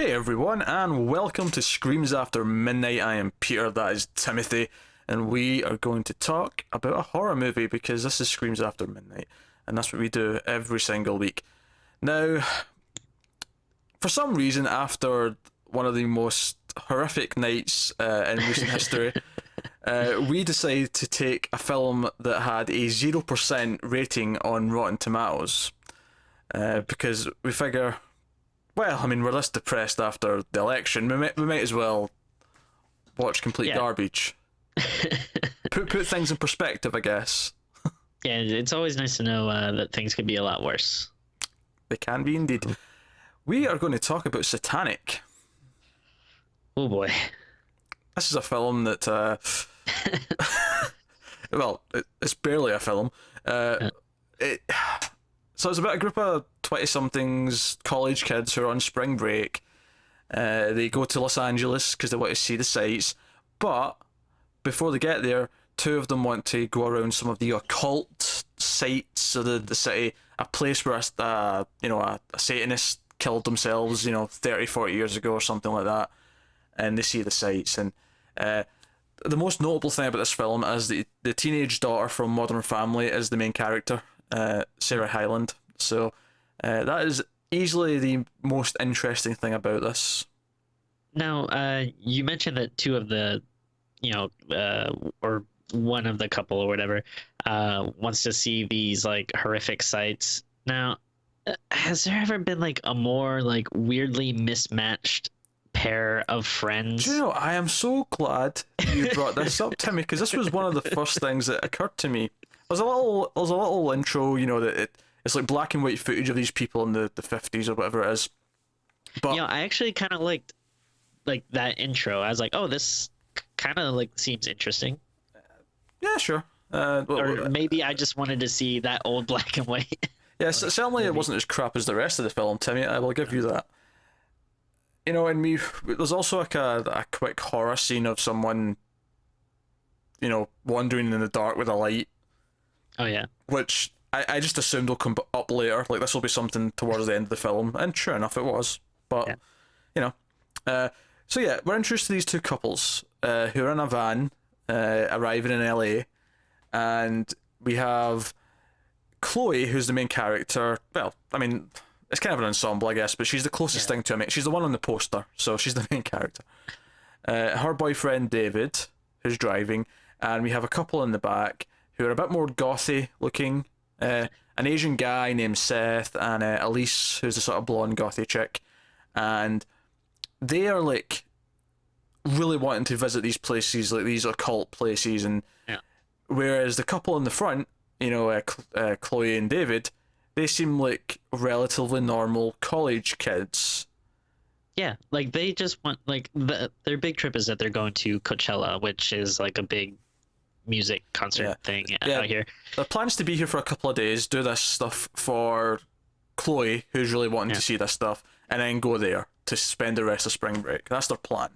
Hey everyone, and welcome to Screams After Midnight. I am Peter, that is Timothy, and we are going to talk about a horror movie because this is Screams After Midnight, and that's what we do every single week. Now, for some reason, after one of the most horrific nights in recent history, we decided to take a film that had a 0% rating on Rotten Tomatoes because we figure, well, I mean, we're this depressed after the election. We might as well watch complete garbage. Put things in perspective, I guess. Yeah, it's always nice to know that things could be a lot worse. They can be indeed. We are going to talk about Satanic. Oh boy. This is a film that, well, it's barely a film. So it's about a group of 20-somethings college kids who are on spring break. They go to Los Angeles because they want to see the sights. But before they get there, two of them want to go around some of the occult sites of the city, a place where a Satanist killed themselves, 30, 40 years ago or something like that. And they see the sights. And the most notable thing about this film is the teenage daughter from Modern Family is the main character, Sarah Hyland. So that is easily the most interesting thing about this. Now, you mentioned that two of the, or one of the couple or whatever, wants to see these like horrific sights. Now, has there ever been like a more like weirdly mismatched pair of friends? Do you know, I am so glad you brought this up, Timmy, because this was one of the first things that occurred to me. There's a little intro, that it's like black and white footage of these people in the 50s or whatever it is. But I actually kind of liked like that intro. I was like, oh, this kind of like seems interesting. Yeah, sure. Or maybe I just wanted to see that old black and white. Yes, certainly it wasn't as crap as the rest of the film, Timmy. I will give you that. And there's also like a quick horror scene of someone, wandering in the dark with a light. Oh yeah. Which I just assumed will come up later. Like this will be something towards the end of the film, and sure enough, it was. But so yeah, we're introduced to these two couples who are in a van arriving in LA, and we have Chloe, who's the main character. Well, I mean, it's kind of an ensemble, I guess, but she's the closest thing to him. She's the one on the poster, so she's the main character. Her boyfriend David, who's driving, and we have a couple in the back who are a bit more gothy looking. An Asian guy named Seth and Elise, who's a sort of blonde gothy chick, and they are like really wanting to visit these places, like these occult places, and whereas the couple in the front, Chloe and David, they seem like relatively normal college kids. Yeah, like they just want like their big trip is that they're going to Coachella, which is like a big music concert thing out here. The plan's to be here for a couple of days, do this stuff for Chloe, who's really wanting to see this stuff, and then go there to spend the rest of spring break. That's their plan.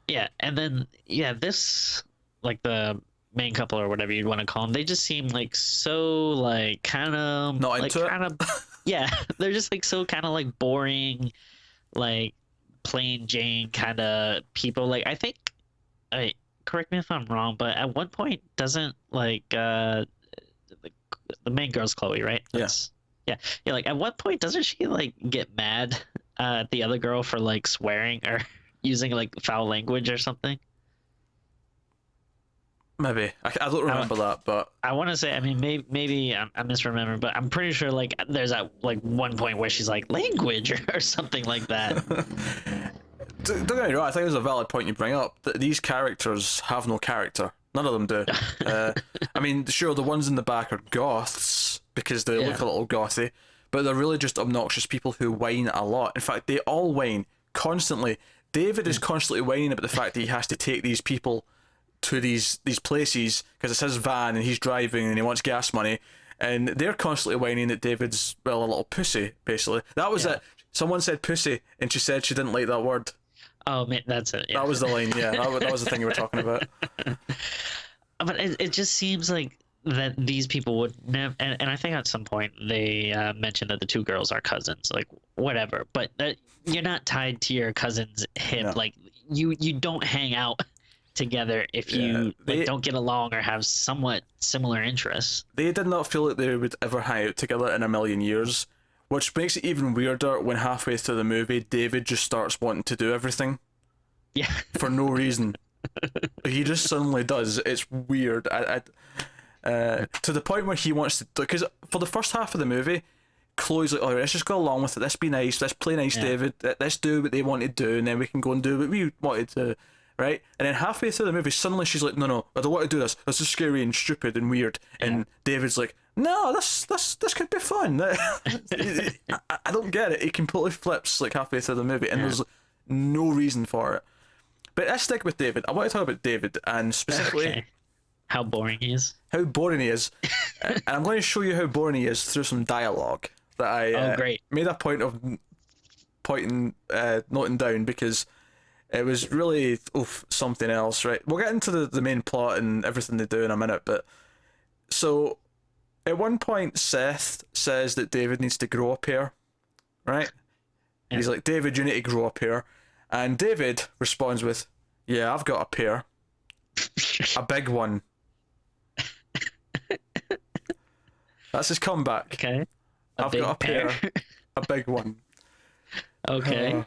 Yeah, and then this like the main couple or whatever you'd want to call them, they just seem like so like kind of not like into kind of yeah, they're just like so kind of like boring, like plain Jane kind of people. Like I think correct me if I'm wrong, but at one point doesn't like the main girl's Chloe, right? Yes. Yeah. Like at one point doesn't she like get mad at the other girl for like swearing or using like foul language or something? Maybe I don't remember that, but I want to say, I mean, maybe I'm misremembering, but I'm pretty sure like there's that like one point where she's like language or something like that. Don't get me wrong, I think it's a valid point you bring up, that these characters have no character. None of them do. I mean, sure, the ones in the back are goths, because they look a little gothy, but they're really just obnoxious people who whine a lot. In fact, they all whine constantly. David is constantly whining about the fact that he has to take these people to these places, because it's his van and he's driving and he wants gas money, and they're constantly whining that David's, well, a little pussy, basically. That was it. Someone said pussy, and she said she didn't like that word. Oh, man, that's it. Yeah. That was the line, yeah. That was the thing you were talking about. But it just seems like that these people would never, and I think at some point they mentioned that the two girls are cousins, like whatever, but that you're not tied to your cousin's hip. No. Like you don't hang out together if Yeah, you like they- don't get along or have somewhat similar interests. They did not feel like they would ever hang out together in a million years, which makes it even weirder when halfway through the movie, David just starts wanting to do everything Yeah. for no reason. He just suddenly does. It's weird. To the point where he wants to, because for the first half of the movie, Chloe's like, "Oh, let's just go along with it. Let's be nice. Let's play nice, Yeah. David. Let's do what they want to do, and then we can go and do what we wanted to." Right? And then halfway through the movie, suddenly she's like, "No, I don't want to do this. This is scary and stupid and weird." And David's like, "No, this could be fun." I don't get it. He completely flips like halfway through the movie, and there's no reason for it. But let's stick with David. I want to talk about David, and specifically Okay. How boring he is. how boring he is. And I'm going to show you how boring he is through some dialogue that I Great. made a point of noting down, because it was really something else, right? We'll get into the main plot and everything they do in a minute, but so at one point Seth says that David needs to grow up here, right? Yeah. He's like, "David, you need to grow up here," and David responds with, "Yeah, I've got a pair, a big one." That's his comeback. Okay. I've got a pair, a big one. Okay.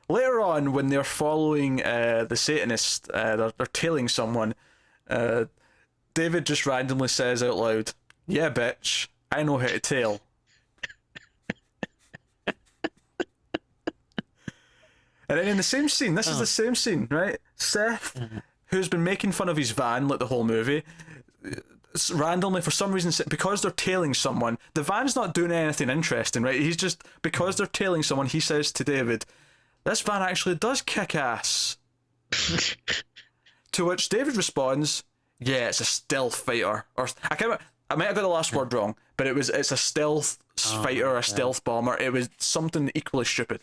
Later on, when they're following the Satanist, they're tailing someone, David just randomly says out loud, "Yeah, bitch, I know how to tail." And then in the same scene, this is the same scene, right? Seth, who's been making fun of his van like the whole movie, randomly, for some reason, because they're tailing someone, the van's not doing anything interesting, right? He's just, because they're tailing someone, he says to David, "This van actually does kick ass." To which David responds, "Yeah, it's a stealth fighter," or I might have got the last word wrong, but it's a stealth fighter, a stealth bomber. It was something equally stupid.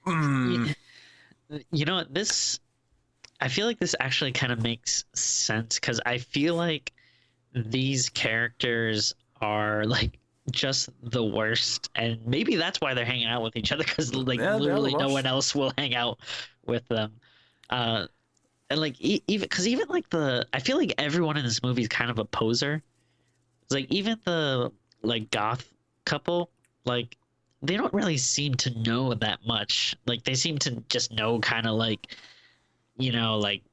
You know what, this, I feel like this actually kind of makes sense, because I feel like these characters are like just the worst, and maybe that's why they're hanging out with each other, because like literally no one else will hang out with them. And like even like I feel like everyone in this movie is kind of a poser. It's like even the like goth couple, like they don't really seem to know that much. Like they seem to just know kind of like, you know, like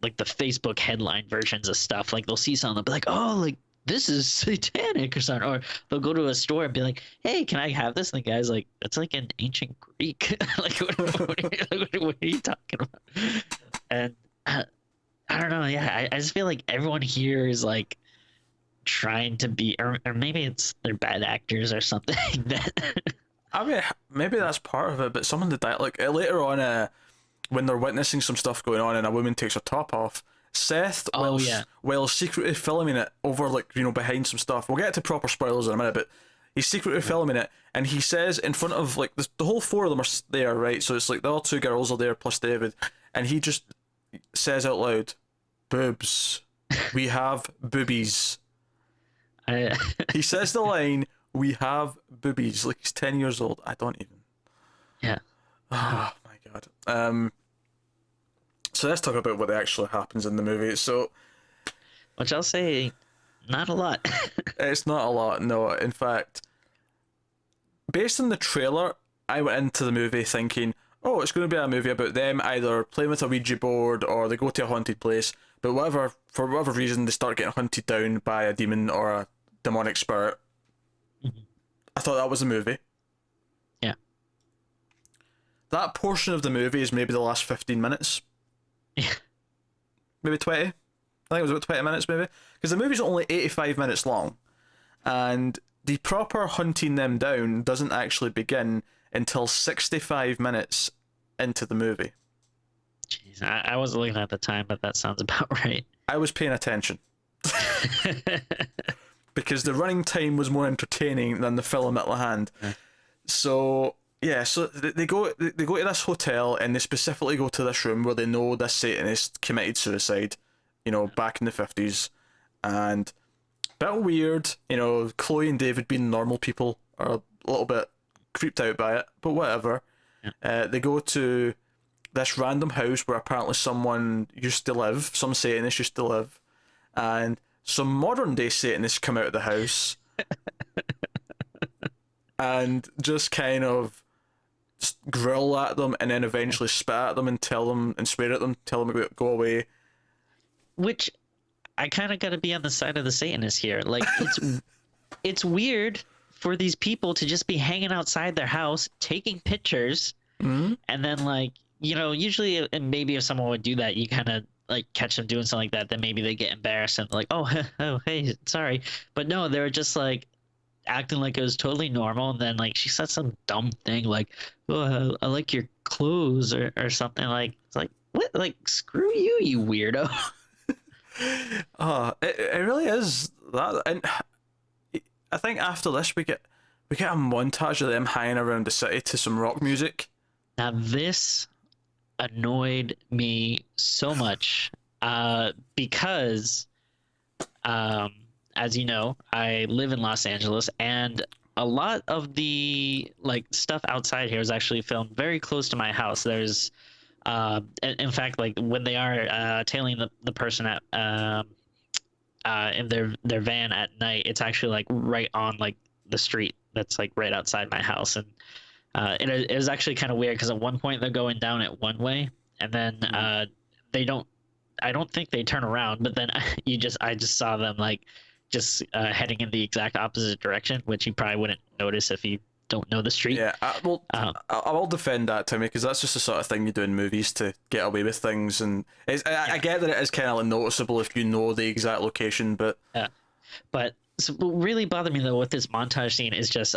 the Facebook headline versions of stuff. Like they'll see something, they'll be like, "Oh, like this is satanic," or something. Or they'll go to a store and be like, "Hey, can I have this?" And the guy's like, "It's like in ancient Greek." Like, what are you talking about? And I don't know. Yeah, I just feel like everyone here is like trying to be, or maybe it's they're bad actors or something. That I mean, maybe that's part of it, but some of the like later on, when they're witnessing some stuff going on and a woman takes her top off, Seth, while secretly filming it over, like, you know, behind some stuff. We'll get to proper spoilers in a minute, but he's secretly filming it, and he says in front of, like, the whole four of them are there, right? So it's like the other two girls are there plus David, and he just says out loud, "Boobs. We have boobies." He says the line, "We have boobies," like he's 10 years old. I don't even. Yeah. Oh my god. So let's talk about what actually happens in the movie. So, Which I'll say, not a lot. it's not a lot, no. In fact, based on the trailer, I went into the movie thinking, oh, it's going to be a movie about them either playing with a Ouija board or they go to a haunted place, but for whatever reason, they start getting hunted down by a demon or a demonic spirit. I thought that was a movie. Yeah. That portion of the movie is maybe the last 15 minutes. Yeah. Maybe 20. I think it was about 20 minutes, maybe. Because the movie's only 85 minutes long. And the proper hunting them down doesn't actually begin until 65 minutes into the movie. Jeez, I wasn't looking at the time, but that sounds about right. I was paying attention. Because the running time was more entertaining than the film at the hand. Yeah. So yeah, so they go to this hotel, and they specifically go to this room where they know this Satanist committed suicide, you know, back in the 50s, and a bit weird. You know, Chloe and David being normal people are a little bit creeped out by it, but whatever. Yeah. They go to this random house where apparently someone used to live, some Satanists used to live, and some modern day Satanists come out of the house and just kind of grill at them and then eventually spit at them and tell them and swear at them, tell them to go away. Which I kind of got to be on the side of the Satanists here. Like, it's weird for these people to just be hanging outside their house taking pictures, and then, like, you know, usually, and maybe if someone would do that, you kind of like catch them doing something like that, then maybe they get embarrassed and like, oh, oh, hey, sorry. But no, they were just like acting like it was totally normal, and then like she said some dumb thing like, oh, I like your clothes or something. Like, it's like, what? Like, screw you, you weirdo. It really is that, and I think after this we get a montage of them hanging around the city to some rock music. Now this annoyed me so much, because as you know, I live in Los Angeles, and a lot of the like stuff outside here is actually filmed very close to my house. There's in fact, like when they are tailing the person at in their van at night, it's actually like right on like the street that's like right outside my house. And it was actually kind of weird because at one point they're going down it one way, and then they don't. I don't think they turn around, but then I just saw them like just heading in the exact opposite direction, which you probably wouldn't notice if you don't know the street. Yeah, I will defend that, Timmy, because that's just the sort of thing you do in movies to get away with things, and I get that it is kind of like noticeable if you know the exact location, but yeah. But so what really bothered me though with this montage scene is just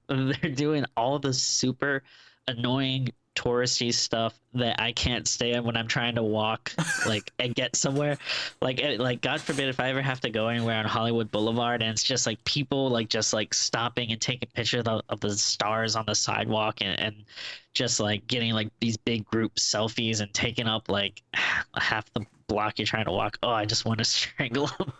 they're doing all the super annoying touristy stuff that I can't stand when I'm trying to walk like and get somewhere. Like God forbid if I ever have to go anywhere on Hollywood Boulevard and it's just like people like just like stopping and taking pictures of the stars on the sidewalk, and just like getting like these big group selfies and taking up like half the block you're trying to walk. Oh, I just want to strangle them.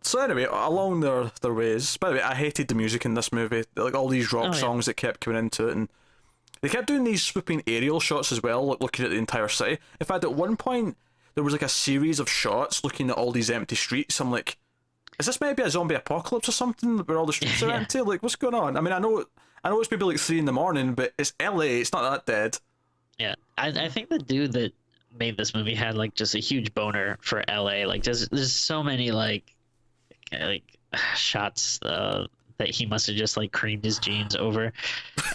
So anyway, along their ways. By the way, I hated the music in this movie. Like all these rock songs that kept coming into it, and they kept doing these swooping aerial shots as well, like looking at the entire city. In fact, at one point there was like a series of shots looking at all these empty streets. I'm like, is this maybe a zombie apocalypse or something where all the streets are empty? Like, what's going on? I mean, I know it's maybe like 3 a.m, but it's LA. It's not that dead. Yeah, I think the dude that made this movie had like just a huge boner for LA. Like there's so many like shots that he must have just like creamed his jeans over.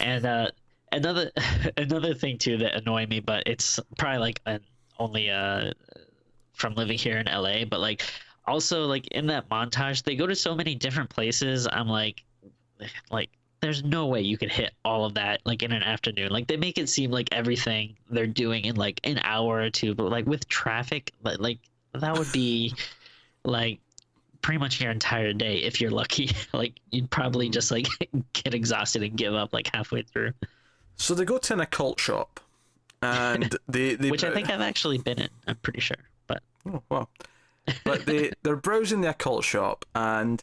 And another thing too that annoyed me, but it's probably like only from living here in LA, but like also like in that montage they go to so many different places. I'm like there's no way you could hit all of that like in an afternoon. Like they make it seem like everything they're doing in like an hour or two, but like with traffic, like that would be like pretty much your entire day if you're lucky. Like you'd probably just like get exhausted and give up like halfway through. So they go to an occult shop, and they which I think I've actually been in. I'm pretty sure, but oh wow. But they're browsing the occult shop, and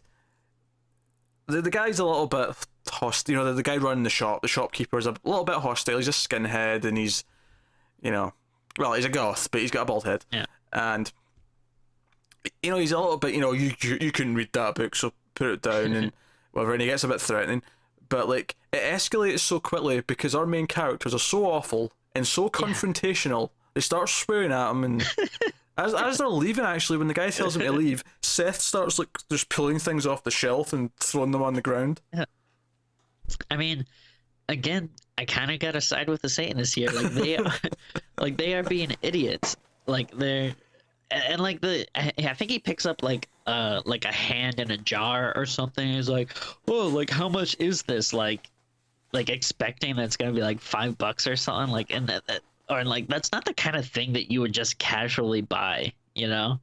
the guy's a little bit hostile. You know, the guy running the shopkeeper's a little bit hostile. He's a skinhead, and he's, you know, well, he's a goth, but he's got a bald head. Yeah. And, you know, he's a little bit, you know, you couldn't read that book, so put it down, and whatever, and he gets a bit threatening. But, like, it escalates so quickly because our main characters are so awful and so confrontational. They start swearing at him, and as they're leaving, actually, when the guy tells them to leave, Seth starts, like, just pulling things off the shelf and throwing them on the ground. Yeah. I mean, again, I kind of gotta side with the Satanists here. Like they are being idiots. Like they're, and like I think he picks up like a hand in a jar or something. He's like, oh, like how much is this? Like expecting that it's gonna be like $5 or something. Like and or like that's not the kind of thing that you would just casually buy. You know.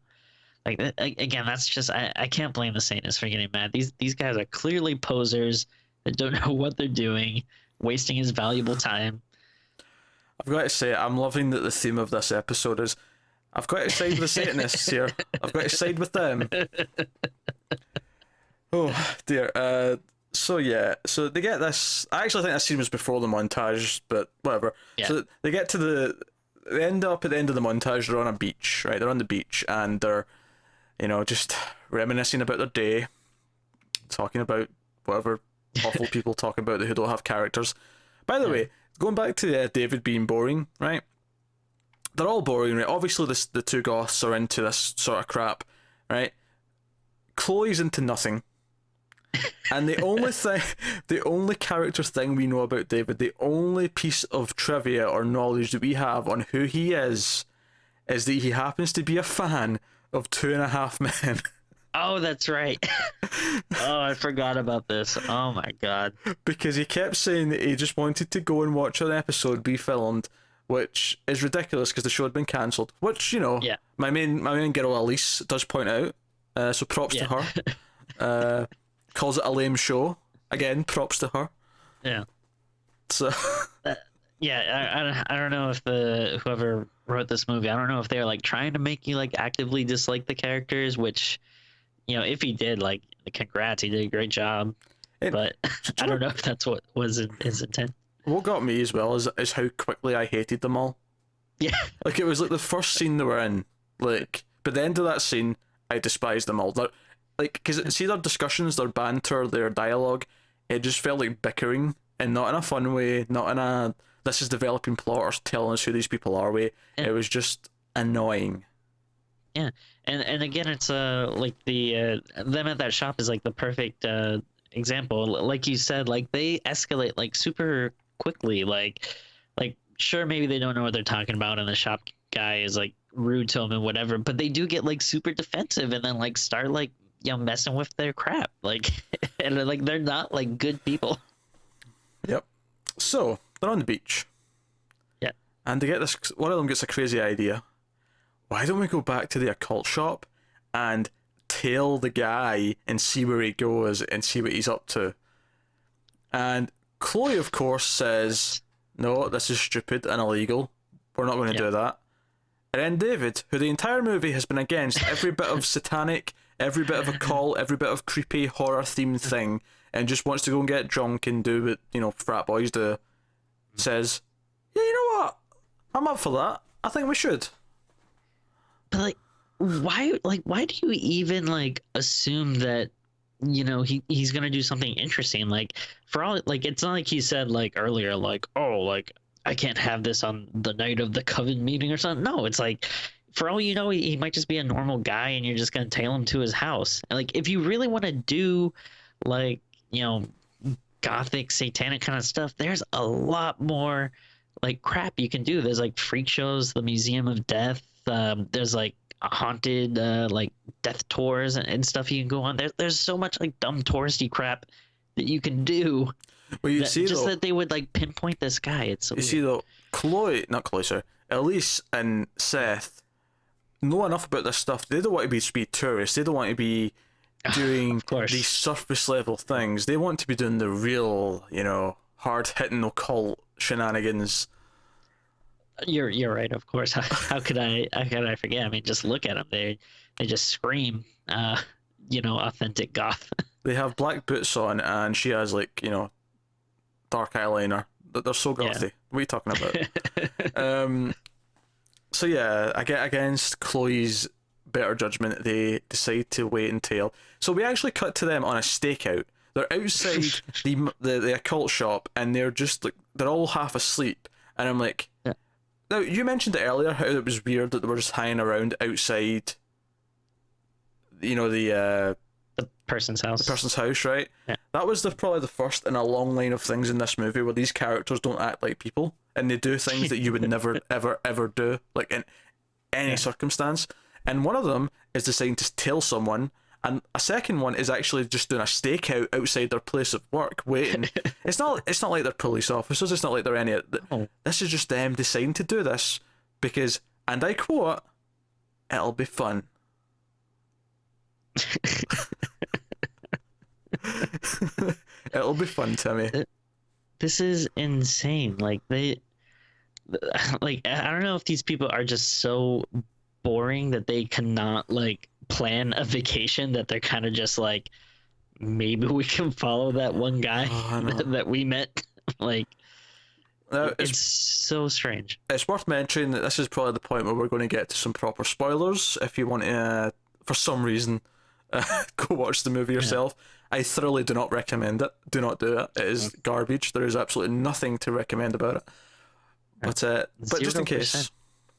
Like again, that's just I can't blame the Satanists for getting mad. These guys are clearly posers that don't know what they're doing, wasting his valuable time. I've got to say, I'm loving that the theme of this episode is I've got to side with the Satanists here. I've got to side with them. Oh dear. So yeah. So they get this. I actually think that scene was before the montage, but whatever. Yeah. So they get to they end up at the end of the montage. They're on a beach, right? They're on the beach and they're, just reminiscing about their day, talking about whatever awful people talk about who don't have characters. By the way, going back to David being boring, right? They're all boring, right? Obviously, the two goths are into this sort of crap, right? Chloe's into nothing. And the only character thing we know about David, the only piece of trivia or knowledge that we have on who he is that he happens to be a fan of 2.5 Men. Oh, that's right. Oh, I forgot about this. Oh my god. Because he kept saying that he just wanted to go and watch an episode be filmed, which is ridiculous because the show had been cancelled. Which, Yeah. my main girl Elise does point out. So props to her. Calls it a lame show. Again, props to her. Yeah. So yeah, I don't know if whoever wrote this movie, I don't know if they're like trying to make you like actively dislike the characters, which, if he did, like, congrats, he did a great job. But I don't know if that's what was his intent. What got me as well is how quickly I hated them all. Yeah. Like, it was like the first scene they were in, like, but the end of that scene, I despised them all. Like, because see their discussions, their banter, their dialogue, it just felt like bickering, and not in a fun way, not in a this is developing plot or telling us who these people are way. Yeah. It was just annoying. Yeah, and again, it's like the them at that shop is like the perfect example. Like you said, like they escalate like super quickly. Like sure, maybe they don't know what they're talking about, and the shop guy is like rude to them and whatever, but they do get like super defensive and then like start like messing with their crap, like and like they're not like good people. Yep. So they're on the beach. Yeah. And they get this. One of them gets a crazy idea. Why don't we go back to the occult shop and tail the guy and see where he goes and see what he's up to? And Chloe, of course, says, no, this is stupid and illegal. We're not going to do that. And then David, who the entire movie has been against every bit of satanic, every bit of occult, every bit of creepy horror themed thing, and just wants to go and get drunk and do what, frat boys do, says, yeah, you know what? I'm up for that. I think we should. But why do you even like assume that he's gonna do something interesting? Like, for all, like, it's not like he said like earlier, like, oh, like I can't have this on the night of the coven meeting or something. No, it's like, for all you know, he might just be a normal guy and you're just gonna tail him to his house. And like, if you really want to do like gothic satanic kind of stuff, there's a lot more like crap you can do. There's like freak shows, the Museum of Death. There's like haunted like death tours and stuff you can go on. There's so much like dumb touristy crap that you can do. Well, you see, just though, that they would like pinpoint this guy. It's so you see though, Elise and Seth know enough about this stuff. They don't want to be tourists. They don't want to be doing these surface level things. They want to be doing the real, hard hitting occult shenanigans. You're right, of course. How could I forget? I mean, just look at them. They just scream, authentic goth. They have black boots on, and she has like dark eyeliner. They're so gothy. Yeah. What are you talking about? So yeah, against Chloe's better judgment, they decide to wait and tail. So we actually cut to them on a stakeout. They're outside the occult shop, and they're just like, they're all half asleep, and I'm like. Yeah. Now, you mentioned it earlier how it was weird that they were just hanging around outside, the person's house. The person's house, right? Yeah. That was probably the first in a long line of things in this movie where these characters don't act like people and they do things that you would never, ever, ever do, like in any circumstance. And one of them is deciding to tail someone, and a second one is actually just doing a stakeout outside their place of work, waiting. It's not like they're police officers. It's not like they're any. No. This is just them deciding to do this because, and I quote, "It'll be fun." It'll be fun, Timmy. This is insane. Like I don't know if these people are just so boring that they cannot like plan a vacation, that they're kind of just like, maybe we can follow that one guy that we met. Like, it's so strange. It's worth mentioning that this is probably the point where we're going to get to some proper spoilers. If you want to, for some reason, go watch the movie yourself. I thoroughly do not recommend it. Do not do it. It is garbage. There is absolutely nothing to recommend about it. But just in case,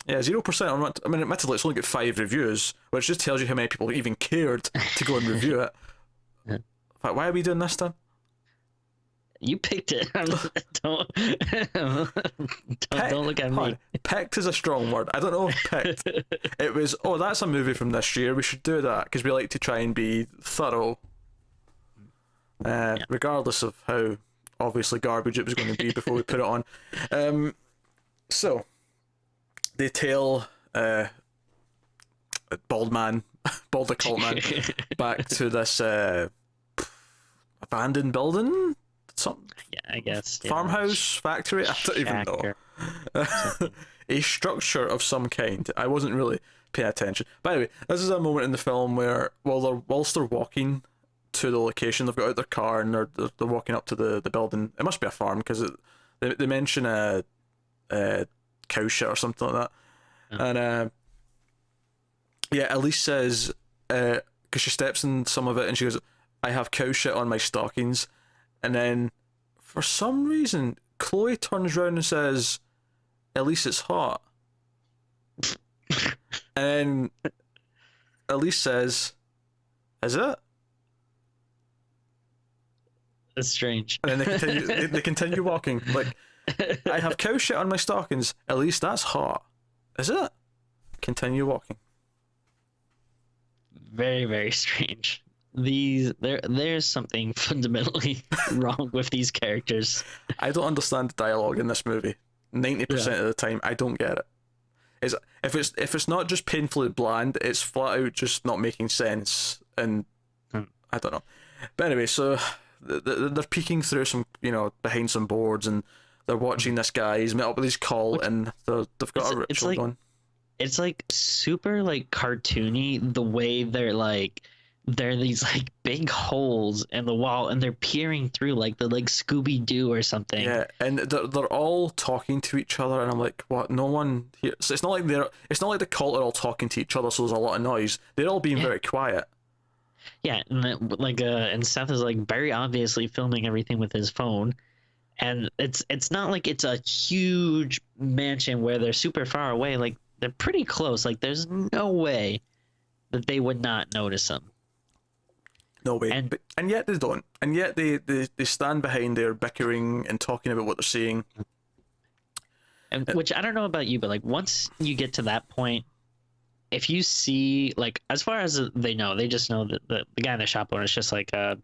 0%. I mean, admittedly, it's only got 5 reviews, which just tells you how many people even cared to go and review it. In fact, why are we doing this then? You picked it. don't look at me. Picked is a strong word. I don't know if picked. It was, that's a movie from this year. We should do that because we like to try and be thorough. Regardless of how obviously garbage it was going to be before we put it on. So they tell bald occult man back to this abandoned building, I guess farmhouse, factory, I don't even know. A structure of some kind. I wasn't really paying attention. By the way, this is a moment in the film where whilst they're walking to the location, they've got out their car and they're walking up to the building. It must be a farm because they mention a cow shit or something like that. And Elise says, because she steps in some of it and she goes, I have cow shit on my stockings. And then for some reason Chloe turns around and says, Elise, it's hot. And Elise says, is it? It's strange. And then they continue walking. Like, I have cow shit on my stockings. At least that's hot. Is it? Continue walking. Very, very strange. There's something fundamentally wrong with these characters. I don't understand the dialogue in this movie. 90% of the time, I don't get it. If it's not just painfully bland, it's flat out just not making sense. And I don't know. But anyway, so they're peeking through some, behind some boards, and they're watching this guy. He's met up with his cult, and they've got a ritual going. It's like super like cartoony the way there are these like big holes in the wall, and they're peering through like Scooby-Doo or something. Yeah, and they're all talking to each other, and I'm like, what? No one here. So it's not like the cult are all talking to each other, so there's a lot of noise. They're all being very quiet. Yeah, and Seth is like very obviously filming everything with his phone, and it's not like it's a huge mansion where they're super far away. Like, they're pretty close. Like, there's no way that they would not notice him. No way. And yet they don't. And yet they stand behind there bickering and talking about what they're saying. And which, I don't know about you, but like once you get to that point, if you see, like, as far as they know, they just know that the guy in the shop owner is just like a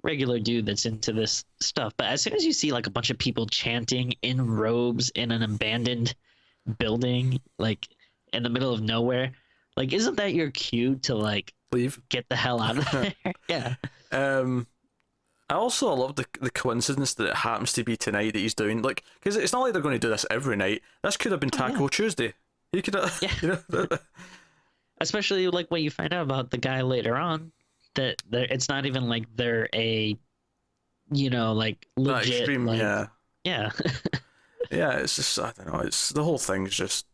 regular dude that's into this stuff. But as soon as you see like a bunch of people chanting in robes in an abandoned building, like in the middle of nowhere, like, isn't that your cue to like leave, get the hell out of there? Yeah. I also love the coincidence that it happens to be tonight that he's doing, like, because it's not like they're going to do this every night. This could have been Taco Tuesday. You could have, Especially like when you find out about the guy later on, that it's not even like they're a, like legit, extreme, like, yeah. Yeah, it's just, I don't know, it's the whole thing's just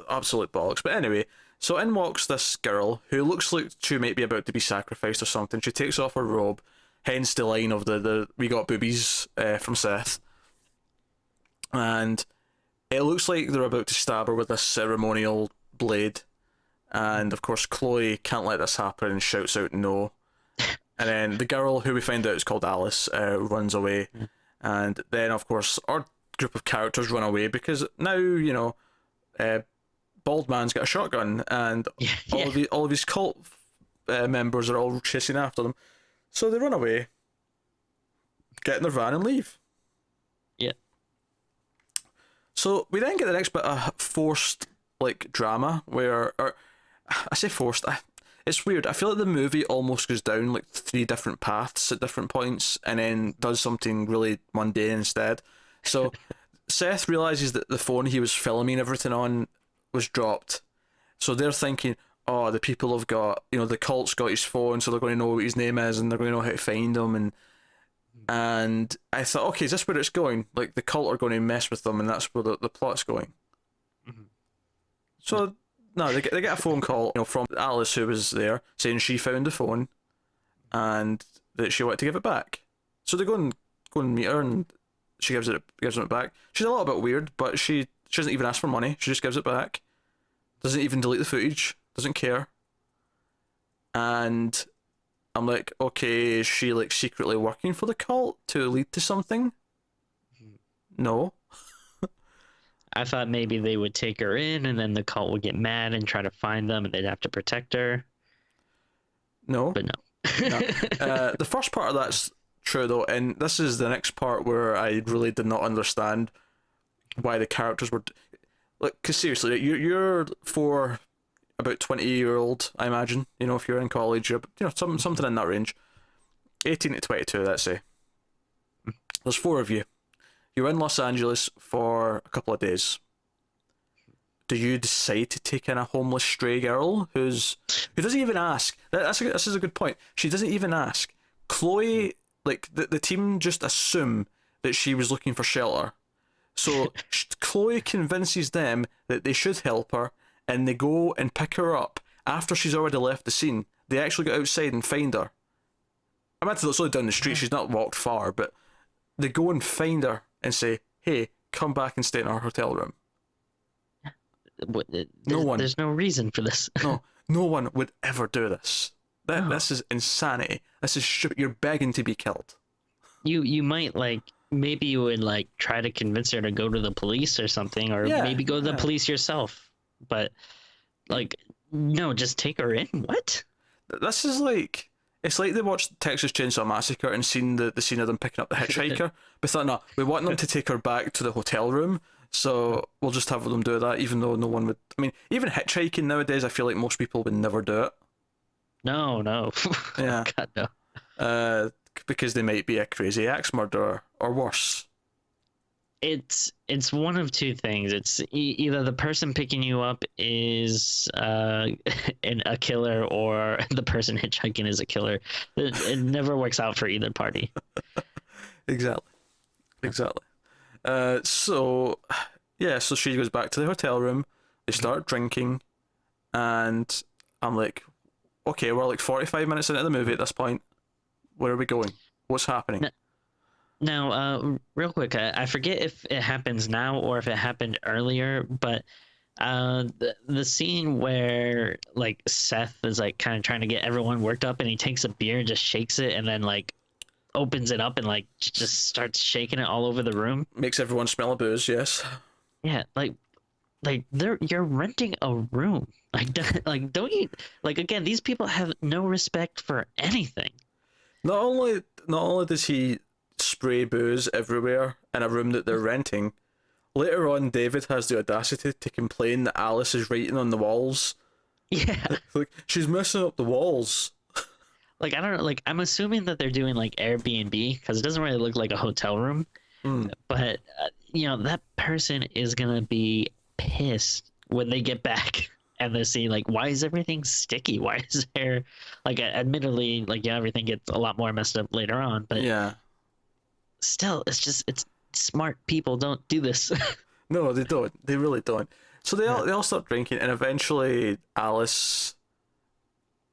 absolute bollocks. But anyway, so in walks this girl who looks like she might be about to be sacrificed or something. She takes off her robe, hence the line of the we got boobies from Seth. And it looks like they're about to stab her with this ceremonial blade. And of course Chloe can't let this happen and shouts out no. And then the girl, who we find out is called Alice, runs away. And then of course our group of characters run away because now, Bald Man's got a shotgun, and all of his cult members are all chasing after them. So they run away, get in their van and leave. Yeah. So we then get the next bit of forced like drama where, or I say forced, it's weird. I feel like the movie almost goes down like 3 different paths at different points and then does something really mundane instead. So Seth realizes that the phone he was filming everything on was dropped. So they're thinking, oh, the people have got, the cult's got his phone, so they're going to know what his name is, and they're going to know how to find him, and I thought, okay, is this where it's going? Like, the cult are going to mess with them, and that's where the plot's going. Mm-hmm. So, no, they get a phone call, from Alice, who was there, saying she found the phone, and that she wanted to give it back. So they go and meet her, and she gives them it back. She's a little bit weird, but she doesn't even ask for money. She just gives it back. Doesn't even delete the footage. Doesn't care. And I'm like, okay, is she like secretly working for the cult to lead to something? No. I thought maybe they would take her in, and then the cult would get mad and try to find them, and they'd have to protect her. No. But no. No. The first part of that's true though, and this is the next part where I really did not understand why the characters were like, because seriously, you're for about 20-year-old, I imagine, if you're in college, you're something in that range, 18 to 22, let's say. There's 4 of you. You're in Los Angeles for a couple of days. Do you decide to take in a homeless stray girl who doesn't even ask? This is a good point. She doesn't even ask. Chloe, like, the team just assume that she was looking for shelter. So Chloe convinces them that they should help her, and they go and pick her up after she's already left the scene. They actually go outside and find her. I meant to look down the street, she's not walked far, but they go and find her and say, hey, come back and stay in our hotel room. There's no reason for this. No one would ever do this. This is insanity. This is stupid. You're begging to be killed. You might, like, maybe you would, like, try to convince her to go to the police or something, or maybe go to the police yourself. But, like, no, just take her in. What? This is like, it's like they watched Texas Chainsaw Massacre and seen the scene of them picking up the hitchhiker, but thought, no, we want them to take her back to the hotel room, so we'll just have them do that, even though no one would. I mean, even hitchhiking nowadays, I feel like most people would never do it. No. Yeah. God, no. Because they might be a crazy axe murderer or worse. It's one of two things. It's either the person picking you up is a killer, or the person hitchhiking is a killer. It never works out for either party. Exactly. So she goes back to the hotel room. They start drinking, and I'm like, okay, we're like 45 minutes into the movie at this point. Where are we going? What's happening? Now, real quick, I forget if it happens now or if it happened earlier, but the scene where, like, Seth is, like, kind of trying to get everyone worked up, and he takes a beer and just shakes it, and then, like, opens it up and, like, just starts shaking it all over the room. Makes everyone smell of booze, yes. Yeah, like you're renting a room. Like, don't you, like, again, these people have no respect for anything. Not only does he spray booze everywhere in a room that they're renting, later on David has the audacity to complain that Alice is writing on the walls. Yeah. Like, she's messing up the walls. Like, I don't know, like, I'm assuming that they're doing, like, Airbnb, because it doesn't really look like a hotel room. But, that person is going to be pissed when they get back and they see, like, why is everything sticky? Why is there, like, admittedly, like, everything gets a lot more messed up later on, but yeah, still, it's smart people don't do this. No, they don't. They really don't. So they all start drinking, and eventually Alice,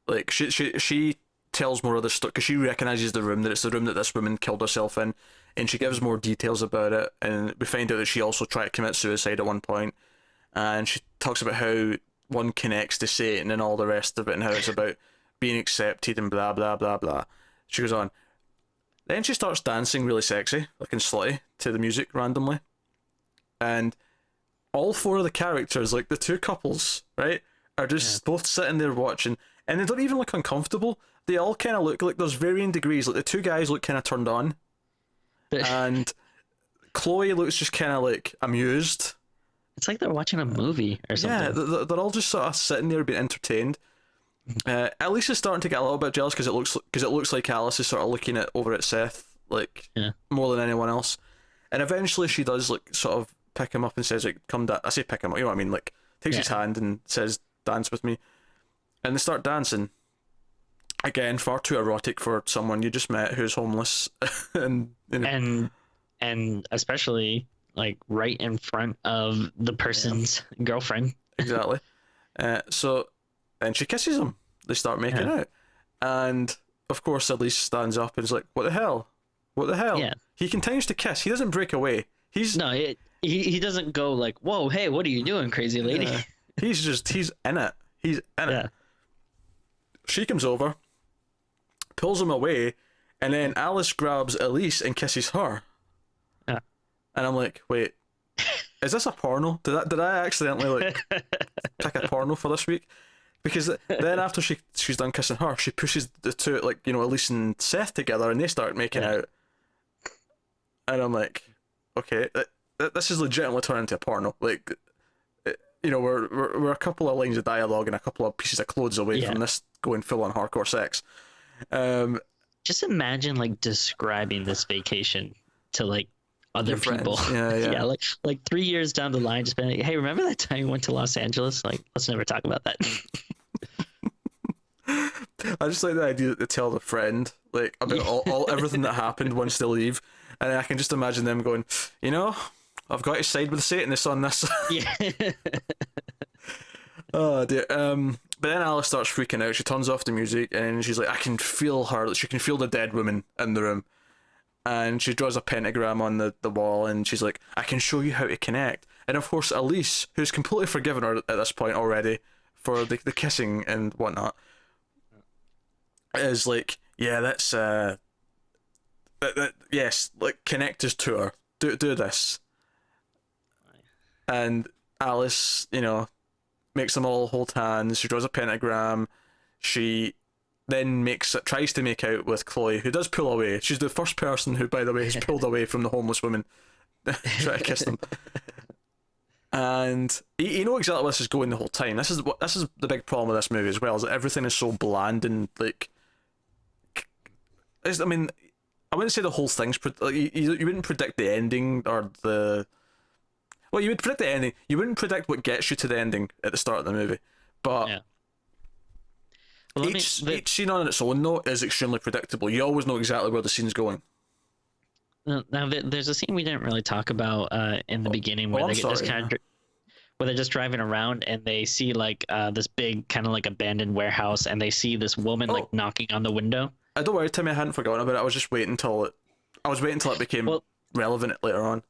like, she tells more of the stuff because she recognizes the room, that it's the room that this woman killed herself in, and she gives more details about it, and we find out that she also tried to commit suicide at one point, and she talks about how one connects to Satan and all the rest of it, and how it's about being accepted and blah blah blah blah. She goes on. Then she starts dancing really sexy, looking slutty, to the music randomly. And all 4 of the characters, like the 2 couples, right, are just both sitting there watching, and they don't even look uncomfortable. They all kind of look like there's varying degrees. Like, the 2 guys look kind of turned on, and Chloe looks just kind of like amused. It's like they're watching a movie or something. Yeah, they're all just sort of sitting there being entertained. Alice is starting to get a little bit jealous because it looks like Alice is sort of looking over at Seth, like, more than anyone else. And eventually she does, like, sort of pick him up and says, like, come down. I say pick him up, you know what I mean? Like, takes his hand and says, dance with me. And they start dancing. Again, far too erotic for someone you just met who's homeless. and and especially like right in front of the person's girlfriend. Exactly. So then she kisses him. They start making out. And of course, Elise stands up and is like, "What the hell? What the hell?" Yeah. He continues to kiss. He doesn't break away. He doesn't go like, "Whoa, hey, what are you doing, crazy lady?" Yeah. He's in it. He's in it. She comes over, pulls him away, and then Alice grabs Elise and kisses her. Yeah. And I'm like, wait, is this a porno? Did I accidentally like pick a porno for this week? Because then after she's done kissing her, she pushes the two, like, you know, Elise and Seth together, and they start making out. And I'm like, okay, this is legitimately turning into a porno. Like, you know, we're a couple of lines of dialogue and a couple of pieces of clothes away from this going full on hardcore sex. Just imagine like describing this vacation to like other people. Yeah. Like 3 years down the line, just being like, hey, remember that time you went to Los Angeles? Like, let's never talk about that. I just like the idea that they tell the friend like about all everything that happened once they leave, and I can just imagine them going, you know, I've got to side with the Satanists on this. Yeah. Oh dear. But then Alice starts freaking out. She turns off the music and she's like, I can feel her. She can feel the dead woman in the room. And she draws a pentagram on the wall and she's like, I can show you how to connect. And of course, Elise, who's completely forgiven her at this point already for the kissing and whatnot, is like, yeah, that's yes, like connect us to her. Do this. And Alice, you know, makes them all hold hands. She draws a pentagram. She then tries to make out with Chloe, who does pull away. She's the first person who, by the way, has pulled away from the homeless woman, try to kiss them. And you know exactly where this is going the whole time. This is the big problem with this movie as well, is that everything is so bland and like. I mean, I wouldn't say the whole thing's you wouldn't predict the ending or the. Well, you would predict the ending. You wouldn't predict what gets you to the ending at the start of the movie, but well, each scene on its own though is extremely predictable. You always know exactly where the scene's going. Now, there's a scene we didn't really talk about in the beginning where where they're just driving around and they see like this big kind of like abandoned warehouse and they see this woman like knocking on the window. Don't worry, Timmy, I hadn't forgotten about it. I was just waiting until it became relevant later on.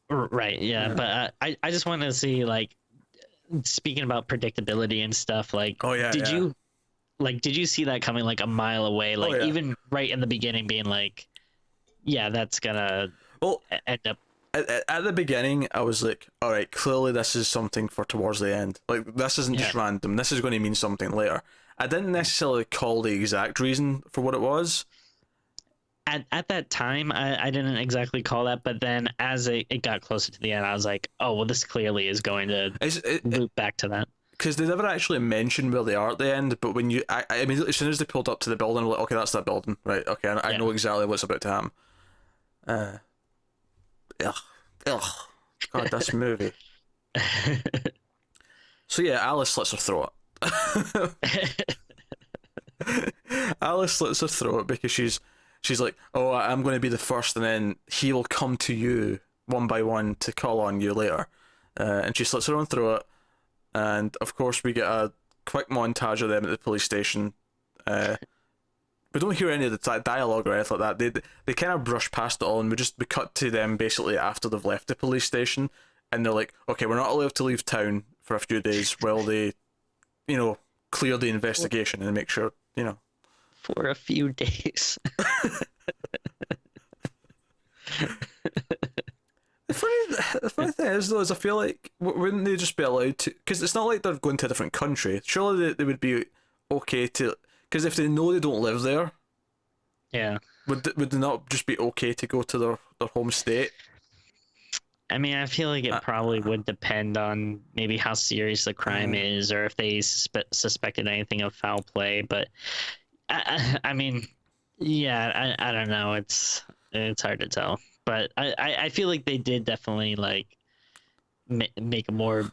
Right, yeah. But I just wanted to see, like, speaking about predictability and stuff, like, did you see that coming like a mile away, like even right in the beginning, being like, yeah, that's gonna end up. At the beginning, I was like, all right, clearly this is something for towards the end. Like, this isn't just random. This is going to mean something later. I didn't necessarily call the exact reason for what it was. At that time, I didn't exactly call that, but then as it got closer to the end, I was like, oh, well, this clearly is going to loop back to that. Because they never actually mention where they are at the end, but when I immediately, as soon as they pulled up to the building, I'm like, okay, that's that building, right? Okay, I know exactly what's about to happen. God, this movie. So yeah, Alice slits her throat. Alice slits her throat because she's like, oh, I'm going to be the first, and then he will come to you one by one to call on you later. And she slits her own throat, and of course we get a quick montage of them at the police station. We don't hear any of the dialogue or anything like that. They kind of brush past it all, and we cut to them basically after they've left the police station, and they're like, okay, we're not allowed to leave town for a few days while they, you know, clear the investigation and make sure, you know. For a few days. The funny thing is, though, is I feel like wouldn't they just be allowed to? Because it's not like they're going to a different country. Surely they would be okay to. Because if they know they don't live there, would they not just be okay to go to their home state? I mean, I feel like it probably would depend on maybe how serious the crime is, or if they suspected anything of foul play. But I mean, yeah, I don't know. It's hard to tell. But I feel like they did definitely like make a more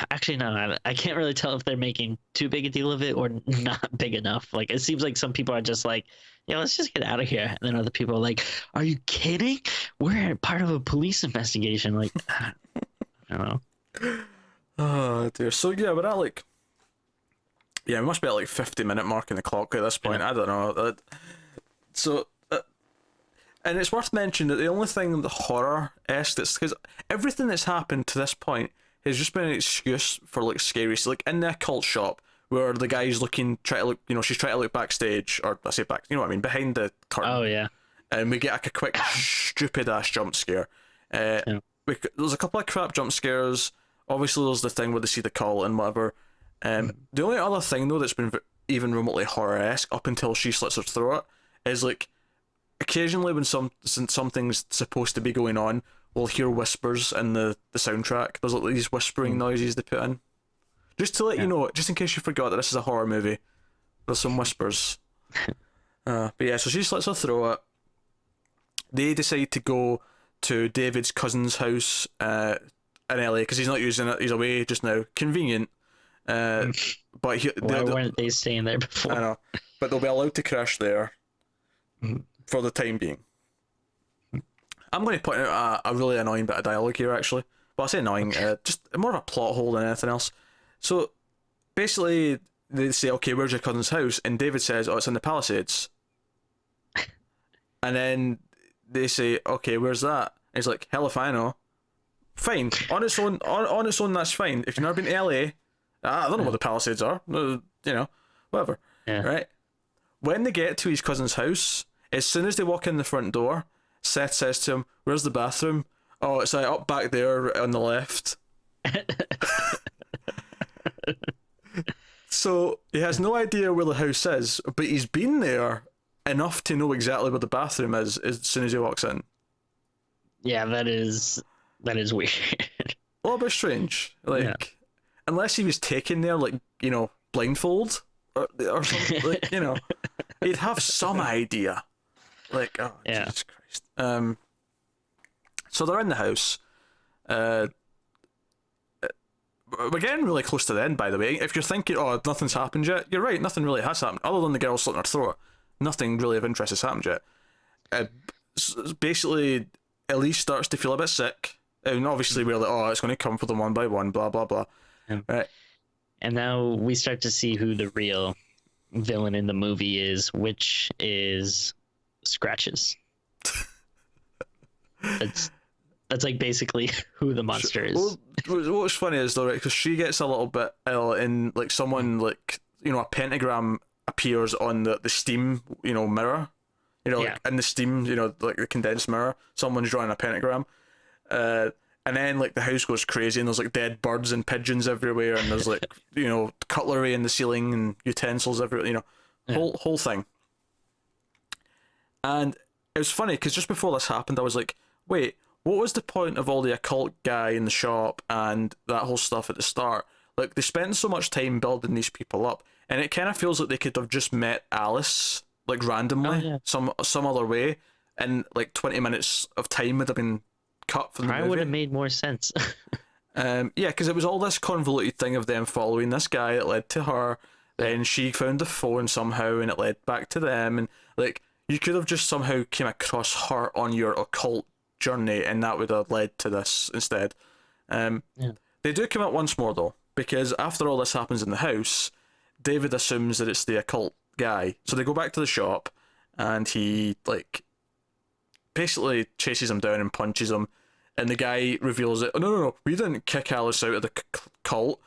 Actually, no, I can't really tell if they're making too big a deal of it or not big enough. Like, it seems like some people are just like, yeah, let's just get out of here. And then other people are like, are you kidding? We're part of a police investigation. Like, I don't know. Oh dear. So yeah, we're at like, yeah, we must be at like 50-minute mark in the clock at this point. Yeah. I don't know. So, and it's worth mentioning that the only thing the horror-esque that's, because everything that's happened to this point has just been an excuse for like scary. So like in the occult shop where the guy's looking, try to look, she's trying to look backstage, or I say back, you know what I mean, behind the curtain. Oh, yeah. And we get like a quick stupid ass jump scare. Yeah. There's a couple of crap jump scares. Obviously, there's the thing where they see the call and whatever. The only other thing though that's been even remotely horror-esque up until she slits her throat is like occasionally when something's supposed to be going on, we'll hear whispers in the soundtrack. There's like these whispering noises they put in, just to let you know, just in case you forgot that this is a horror movie. There's some whispers. But yeah, so she slits her throat. They decide to go to David's cousin's house in LA because he's not using it. He's away just now. Convenient. But Why weren't they staying there before? I know, but they'll be allowed to crash there for the time being. I'm going to point out a really annoying bit of dialogue here, actually. Well, I say annoying, just more of a plot hole than anything else. So basically, they say, "Okay, where's your cousin's house?" And David says, "Oh, it's in the Palisades." And then they say, "Okay, where's that?" And he's like, "Hell if I know." Fine, on its own, on its own, that's fine. If you've never been to LA, I don't know what the Palisades are. Whatever. Yeah. Right. When they get to his cousin's house, as soon as they walk in the front door, Seth says to him, "Where's the bathroom?" "Oh, it's up back there on the left." So he has no idea where the house is, but he's been there enough to know exactly where the bathroom is as soon as he walks in. Yeah, that is weird. A little bit strange. Like, unless he was taken there, like, blindfold or something, like, he'd have some idea. Like, oh, Yeah. Jesus Christ. So they're in the house. We're getting really close to the end, by the way. If you're thinking, oh, nothing's happened yet, you're right, nothing really has happened. Other than the girl slitting her throat, nothing really of interest has happened yet. Basically, Elise starts to feel a bit sick. And obviously we're like, oh, it's going to come for them one by one, blah, blah, blah. Right. And now we start to see who the real villain in the movie is, which is Scratches. That's like basically who the monster is. Well, what's funny is though, right, because she gets a little bit ill and like someone like, a pentagram appears on the steam, mirror. Like in the steam, like the condensed mirror, someone's drawing a pentagram. And then like the house goes crazy and there's like dead birds and pigeons everywhere and there's like, cutlery in the ceiling and utensils everywhere, whole thing. And it was funny because just before this happened, I was like, wait, what was the point of all the occult guy in the shop and that whole stuff at the start? Like, they spent so much time building these people up, and it kind of feels like they could have just met Alice, like, randomly, some other way, and, like, 20 minutes of time would have been cut from the movie. Probably would have made more sense. Yeah, because it was all this convoluted thing of them following this guy that led to her, then she found the phone somehow, and it led back to them, and, like, you could have just somehow came across her on your occult journey and that would have led to this instead. They do come out once more though, because after all this happens in the house, David assumes that it's the occult guy. So they go back to the shop and he like basically chases him down and punches him, and the guy reveals that, oh, no, we didn't kick Alice out of the cult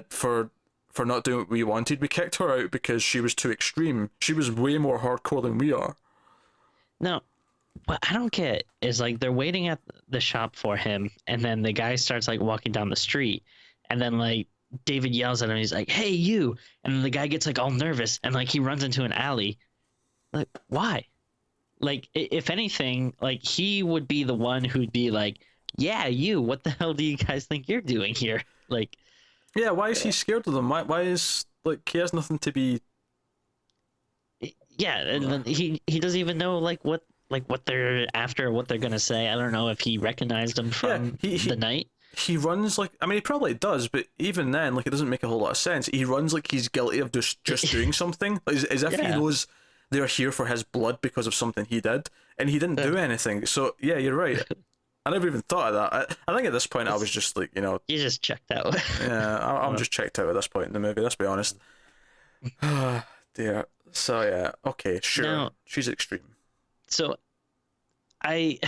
for not doing what we wanted. We kicked her out because she was too extreme. She was way more hardcore than we are. No, what I don't get is like they're waiting at the shop for him, and then the guy starts like walking down the street, and then like David yells at him. He's like, "Hey, you!" And then the guy gets like all nervous, and like he runs into an alley. Like, why? Like, if anything, like he would be the one who'd be like, "Yeah, you. What the hell do you guys think you're doing here?" Like, yeah, why is he scared of them? Why is like he has nothing to be? Yeah, and then he doesn't even know like what they're after or what they're gonna say. I don't know if he recognized them from the night. he runs like, I mean, he probably does, but even then, like, it doesn't make a whole lot of sense. He runs like he's guilty of just doing something, as if he Yeah. knows they're here for his blood because of something he did, and he didn't do anything. So yeah, you're right. I never even thought of that. I think at this point I was just like, You just checked out. yeah, I'm just checked out at this point in the movie. Let's be honest. Dear. So yeah, okay, sure. Now- She's extreme. So I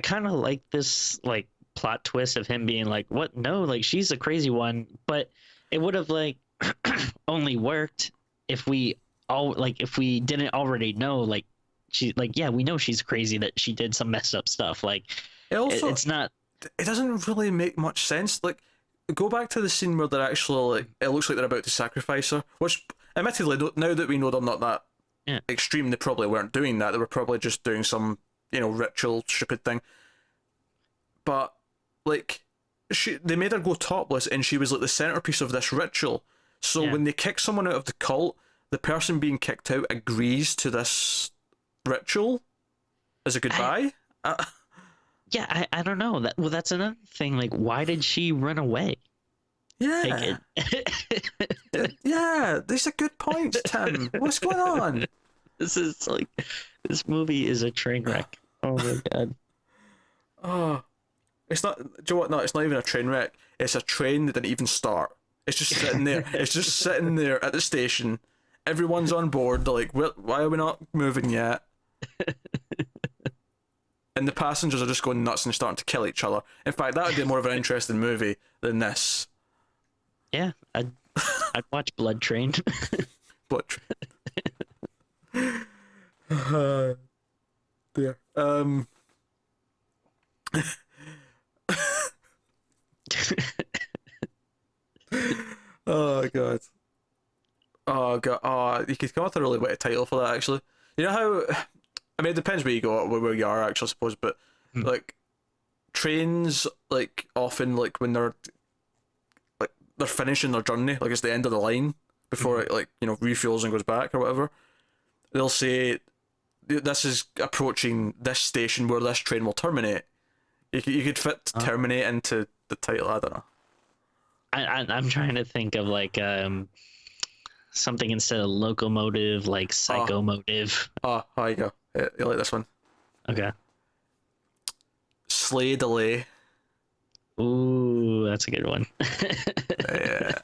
kind of like this like plot twist of him being like, what? No, like she's a crazy one, but it would have like only worked if we didn't already know like she like, yeah, we know she's crazy, that she did some messed up stuff. Like It also it's not. it doesn't really make much sense. Like, go back to the scene where they're actually like, it looks like they're about to sacrifice her, which admittedly now that we know they're not that extreme, they probably weren't doing that. They were probably just doing some, ritual stupid thing. But like, they made her go topless, and she was like the centerpiece of this ritual. So when they kick someone out of the cult, the person being kicked out agrees to this ritual as a goodbye. Yeah, I don't know. That's another thing. Like, why did she run away? Yeah. Like, Yeah, these are good points, Tim. What's going on? this is like, this movie is a train wreck. Oh my god. Oh, it's not. Do you know what? No, it's not even a train wreck. It's a train that didn't even start. It's just sitting there. It's just sitting there at the station. Everyone's on board. They're like, why are we not moving yet? And the passengers are just going nuts and starting to kill each other. In fact, that would be more of an interesting movie than this. Yeah, I'd watch Blood Train. Blood Train. There. Oh god. Oh god. Oh, you could come up with a really witty title for that, actually. You know how, I mean, it depends where you go, where you are, actually, I suppose, but like, trains, like, often, like, when they're finishing their journey, like it's the end of the line before it, like, refuels and goes back or whatever, they'll say this is approaching this station where this train will terminate. You could fit terminate into the title. I don't know. I'm trying to think of like something instead of locomotive, like psychomotive. Oh, there you go. Yeah, you like this one? Okay. Slay delay. Ooh, that's a good one. Yeah.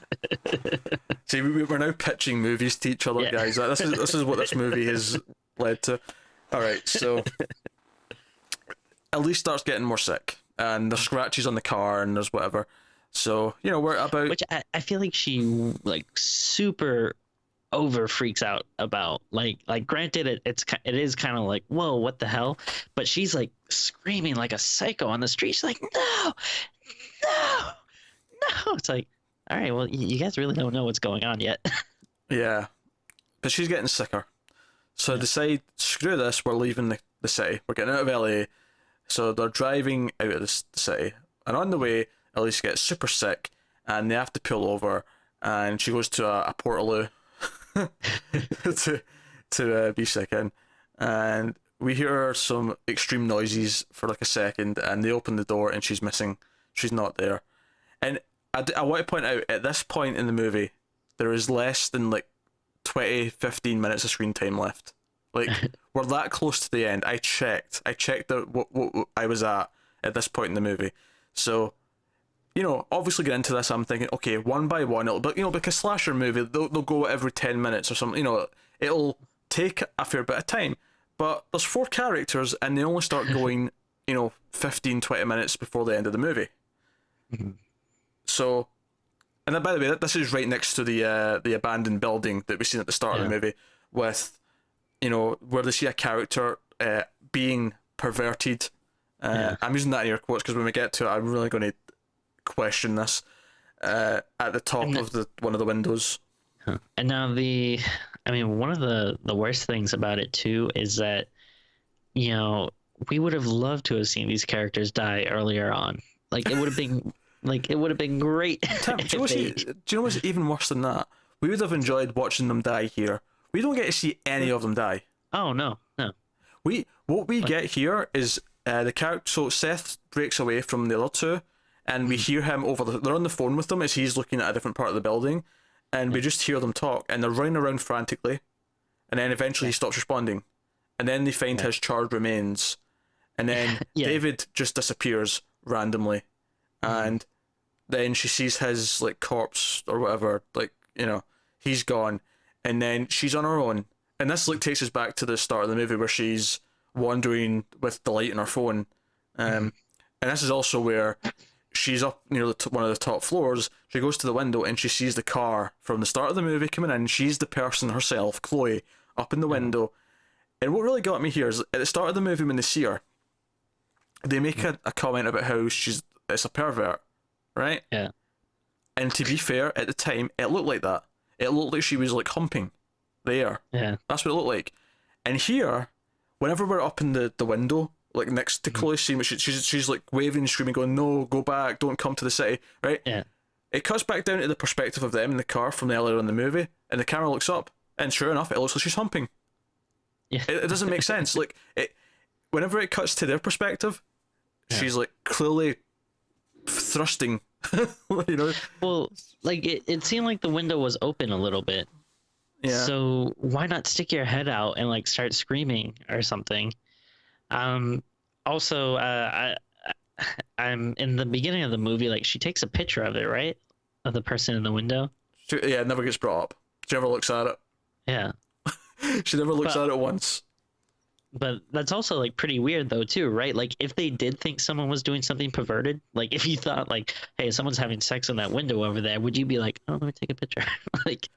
See, we're now pitching movies to each other, guys. This is what this movie has led to. All right, so Elise starts getting more sick, and there's scratches on the car, and there's whatever. So we're about. Which I feel like she like super over freaks out about. Like granted, it is kind of like, whoa, what the hell? But she's like screaming like a psycho on the street. She's like, no. It's like, all right, well, you guys really don't know what's going on yet. Yeah, but she's getting sicker. So decide, screw this, we're leaving the city. We're getting out of LA. So they're driving out of the city. And on the way, Elise gets super sick, and they have to pull over. And she goes to a portaloo to be sick in. And we hear some extreme noises for like a second, and they open the door, and she's missing. She's not there. And I want to point out, at this point in the movie, there is less than like 15 minutes of screen time left. Like, we're that close to the end. I checked what I was at this point in the movie. So, obviously get into this, I'm thinking, okay, one by one, it'll, but like a slasher movie, they'll go every 10 minutes or something, it'll take a fair bit of time. But there's 4 characters, and they only start going, 15, 20 minutes before the end of the movie. Mm-hmm. So, and then, by the way, this is right next to the abandoned building that we seen at the start of the movie, with, where they see a character being perverted. I'm using that in air quotes because when we get to it, I'm really going to question this. At the top of one of the windows. And now one of the worst things about it too is that, we would have loved to have seen these characters die earlier on. Like, it would have been. Like, it would have been great. Tim, do you know what's even worse than that? We would have enjoyed watching them die here. We don't get to see any of them die. Oh, no. What we get here is the character. So Seth breaks away from the other two, and we hear him they're on the phone with him as he's looking at a different part of the building, and we just hear them talk, and they're running around frantically, and then eventually he stops responding, and then they find his charred remains, and then David just disappears randomly, and then she sees his like corpse or whatever, like, you know, he's gone, and then she's on her own, and this like takes us back to the start of the movie where she's wandering with the light on her phone, and this is also where she's up near one of the top floors. She goes to the window and she sees the car from the start of the movie coming in. She's the person herself, Chloe, up in the window. And what really got me here is at the start of the movie when they see her, they make a comment about how it's a pervert, right? Yeah. And to be fair, at the time, it looked like that. It looked like she was like humping the air. Yeah. That's what it looked like. And here, whenever we're up in the window, like next to Chloe, seeing she's like waving and screaming, going, "No, go back! Don't come to the city!" Right? Yeah. It cuts back down to the perspective of them in the car from earlier in the movie, and the camera looks up, and sure enough, it looks like she's humping. Yeah. It doesn't make sense. Like whenever it cuts to their perspective, she's like clearly thrusting. You know. Well, like it seemed like the window was open a little bit. Yeah. So why not stick your head out and like start screaming or something? Also, I'm in the beginning of the movie, like she takes a picture of it, right? Of the person in the window. It never gets brought up. She never looks at it. Yeah. She never looks at it once. But that's also like pretty weird though too, right? Like if they did think someone was doing something perverted, like if you thought like, hey, someone's having sex in that window over there, would you be like, oh, let me take a picture? Like,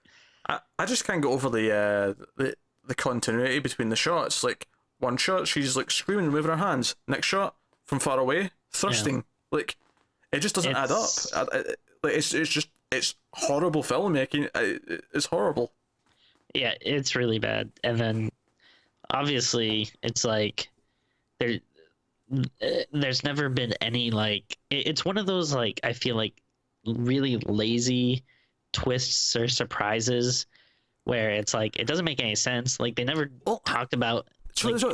I just can't get over the continuity between the shots. Like one shot, she's like screaming and moving her hands. Next shot, from far away, thrusting. Yeah. Like it just doesn't add up. Like it's horrible filmmaking. It's horrible. Yeah, it's really bad. And then obviously it's like there's never been any like it's one of those like I feel like really lazy twists or surprises where it's like it doesn't make any sense. Like they never talked about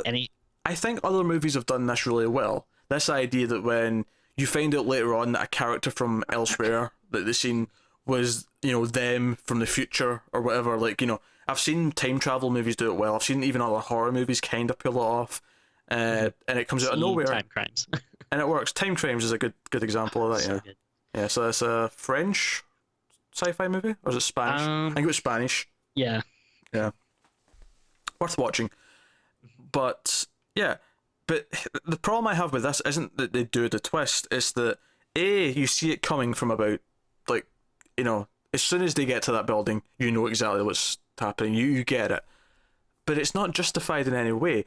any. I think other movies have done this really well. This idea that when you find out later on that a character from elsewhere that the scene was, you know, them from the future or whatever, like, you know, I've seen time travel movies do it well. I've seen even other horror movies kind of pull it off, and it comes out of nowhere. Time crimes. And it works. Time Crimes is a good example of that. So good. Yeah. So that's a French sci-fi movie, or is it Spanish? I think it was Spanish. Yeah. Yeah. Worth watching. But yeah, but the problem I have with this isn't that they do the twist. It's that you see it coming from about, like, you know, as soon as they get to that building, you know exactly what's happening. You get it. But it's not justified in any way.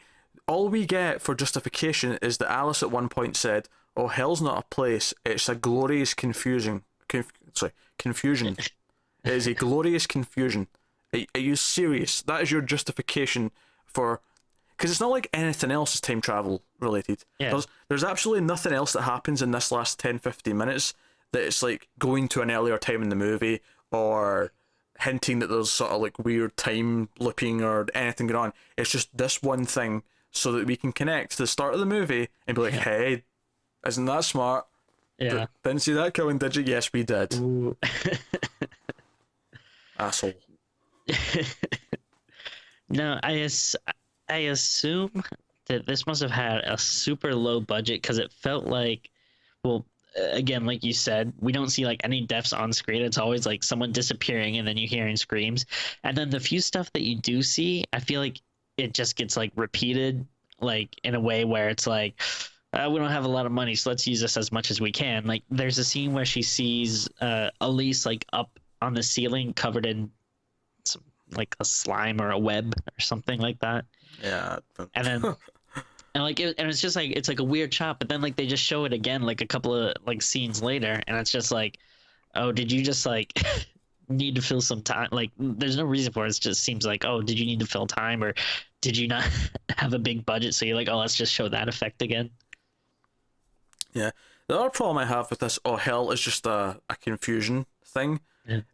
All we get for justification is that Alice at one point said, "Oh, hell's not a place. It's a glorious confusion." Confusion. It is a glorious confusion. Are you serious? That is your justification for... Because it's not like anything else is time travel related. Yeah. There's absolutely nothing else that happens in this last 10-15 minutes that it's like going to an earlier time in the movie or hinting that there's sort of like weird time looping or anything going on. It's just this one thing so that we can connect to the start of the movie and be like, hey, isn't that smart? Yeah. Didn't see that coming, did you? Yes, we did. Ooh. Asshole. No, I assume that this must have had a super low budget because it felt like, well, again, like you said, we don't see like any deaths on screen. It's always like someone disappearing and then you hearing screams. And then the few stuff that you do see, I feel like it just gets like repeated, like in a way where it's like, we don't have a lot of money, so let's use this as much as we can. Like there's a scene where she sees Elise like up on the ceiling covered in some, like a slime or a web or something like that. Yeah. And then and like and it's just like it's like a weird shot, but then like they just show it again like a couple of like scenes later, and it's just like, oh, did you just like need to fill some time? Like there's no reason for it. It just seems like, oh, did you need to fill time, or did you not have a big budget? So you're like, oh, let's just show that effect again. Yeah. The other problem I have with this, oh, hell is just a confusion thing,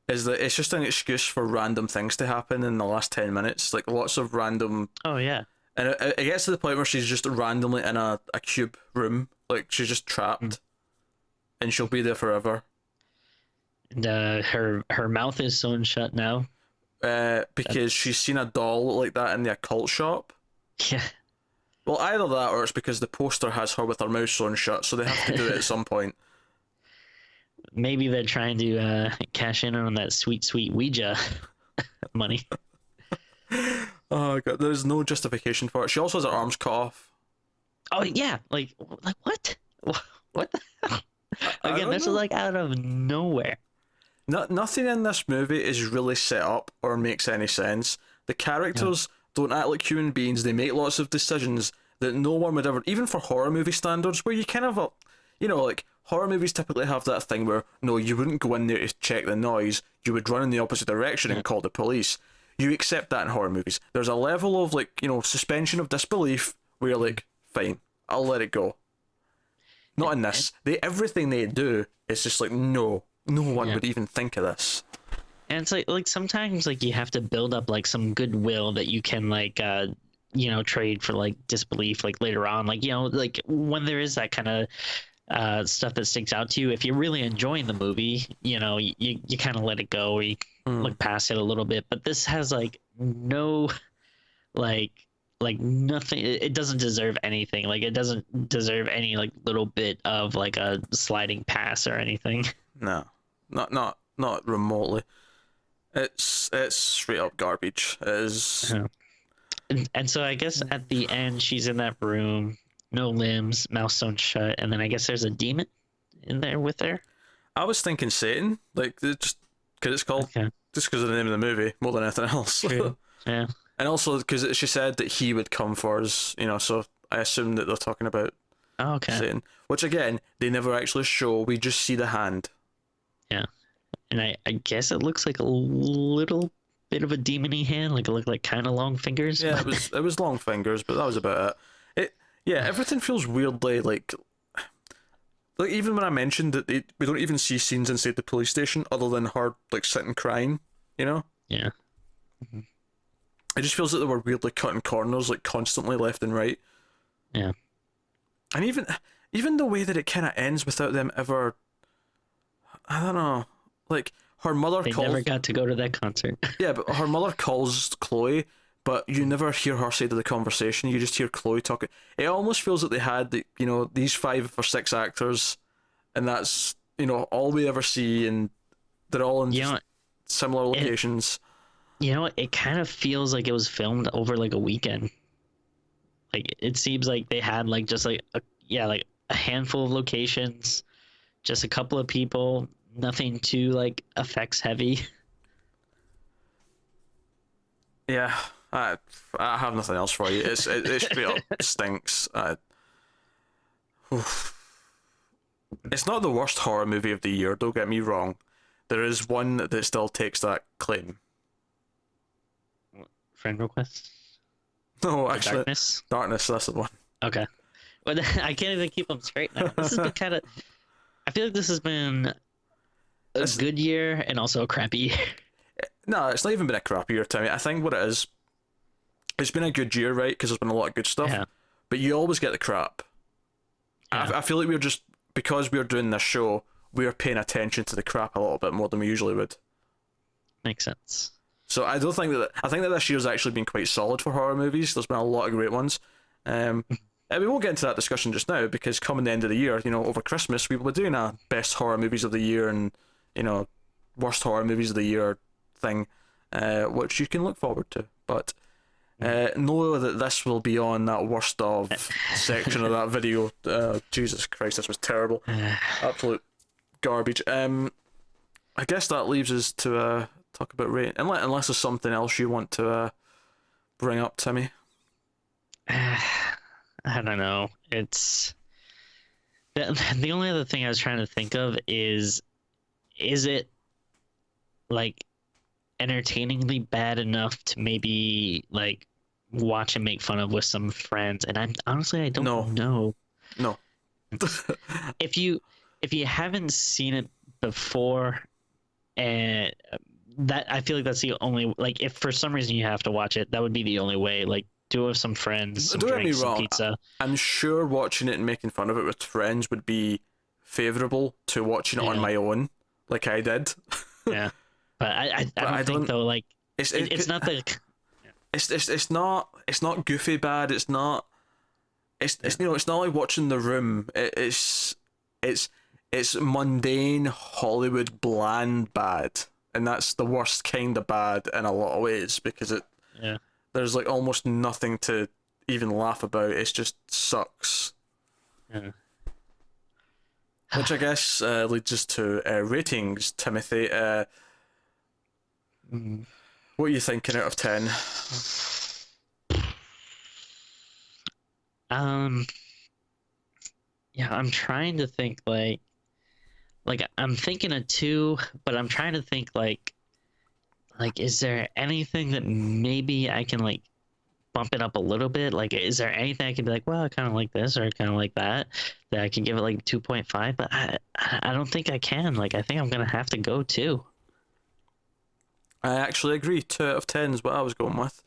is that it's just an excuse for random things to happen in the last 10 minutes. Like lots of random... Oh, yeah. And it gets to the point where she's just randomly in a cube room. Like she's just trapped. and she'll be there forever. And her mouth is sewn shut now. Because she's seen a doll like that in the occult shop. Yeah. Well, either that or it's because the poster has her with her mouth sewn shut, so they have to do it at some point. Maybe they're trying to cash in on that sweet Ouija money. Oh god, there's no justification for it. She also has her arms cut off. Oh yeah, like what? What the hell? Again, this is like out of nowhere. Nothing in this movie is really set up or makes any sense. The characters don't act like human beings. They make lots of decisions that no one would ever, even for horror movie standards, where you kind of, like horror movies typically have that thing where, no, you wouldn't go in there to check the noise. You would run in the opposite direction and call the police. You accept that in horror movies. There's a level of, suspension of disbelief where you're like, fine, I'll let it go. Not in this. Everything they do is just like, no one would even think of this. And it's like sometimes like you have to build up like some goodwill that you can trade for like disbelief like later on, like when there is that kind of stuff that sticks out to you. If you're really enjoying the movie, you kind of let it go, or you look past it a little bit. But this has like no like nothing. It doesn't deserve anything. Like it doesn't deserve any like little bit of like a sliding pass or anything. No, not remotely. It's straight up garbage. It is. And so I guess at the end she's in that room, no limbs, mouth sewn shut, and then I guess there's a demon in there with her. I was thinking Satan, like just because it's called, just because of the name of the movie more than anything else. True. Yeah. And also because she said that he would come for us, so I assume that they're talking about Satan. Which again, they never actually show. We just see the hand. Yeah. And I guess it looks like a little bit of a demon-y hand, like it looked like kind of long fingers. Yeah, it was long fingers, but that was about it. Everything feels weirdly like even when I mentioned that we don't even see scenes inside the police station other than her like sitting crying, Yeah. Mm-hmm. It just feels like they were weirdly cutting corners like constantly left and right. Yeah. And even the way that it kind of ends without them ever, I don't know, like her mother They calls. never got to go to that concert. Yeah, but her mother calls Chloe, but you never hear her side of the conversation. You just hear Chloe talking. It almost feels like they had these 5 or 6 actors, and that's all we ever see, and they're all in similar locations. It kind of feels like it was filmed over like a weekend. Like it seems like they had like just like a handful of locations, just a couple of people, nothing too like effects heavy. Yeah, I have nothing else for you. It straight up stinks. It's not the worst horror movie of the year, don't get me wrong. There is one that still takes that claim. Friend request? No, actually, Darkness, that's the one. Okay. But I can't even keep them straight now. This has been kind of... I feel like this has been a good year and also a crappy year. No, it's not even been a crappy year to me. I think what it is, it's been a good year, right? Because there's been a lot of good stuff. Yeah. But you always get the crap. Yeah. I feel like we're just... Because we're doing this show, we're paying attention to the crap a little bit more than we usually would. Makes sense. So I think that this year's actually been quite solid for horror movies. There's been a lot of great ones. And we won't get into that discussion just now because coming the end of the year, over Christmas, we will be doing a best horror movies of the year and, worst horror movies of the year thing, which you can look forward to. But know that this will be on that worst of section of that video. Jesus Christ, this was terrible. Absolute garbage. I guess that leaves us to talk about rating, unless there's something else you want to bring up, Timmy. I don't know. It's the only other thing I was trying to think of is it like entertainingly bad enough to maybe like watch and make fun of with some friends? And I don't know. No. If you haven't seen it before, and that I feel like that's the only, like, if for some reason you have to watch it, that would be the only way. Like, do it with some friends, some drinks, some pizza. I'm sure watching it and making fun of it with friends would be favourable to watching it on Yeah. my own, like I did. Yeah, but I don't think though, like it's not the It's not goofy bad. It's not. It's you know, it's not like watching The Room. It's mundane Hollywood bland bad, and that's the worst kind of bad in a lot of ways, because yeah. there's like almost nothing to even laugh about. It just sucks. Yeah. Which I guess leads us to ratings, Timothy. What are you thinking out of 10? Yeah, I'm trying to think like I'm thinking a 2, but I'm trying to think like is there anything that maybe I can like bump it up a little bit? Like, is there anything I can be like, well, I kind of like this or kind of like that I can give it like 2.5? But I don't think I can. Like, I think I'm gonna have to go 2. I actually agree. 2 out of 10 is what I was going with.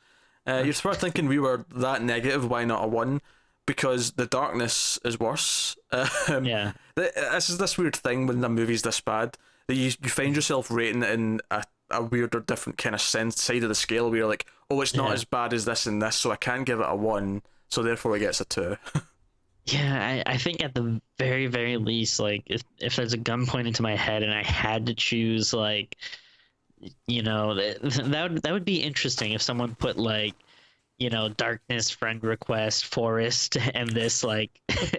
You're probably thinking we were that negative. Why not a 1? Because the darkness is worse. Yeah. This is this weird thing when a movie's this bad that you find yourself rating it in a weird or different kind of sense side of the scale where you're like, oh, it's not as bad as this and this, so I can't give it a 1, so therefore it gets a 2. Yeah, I think at the very, very least, like if there's a gun pointed to my head and I had to choose, like, you know, that would be interesting if someone put like, you know, darkness, friend request, forest, and this like,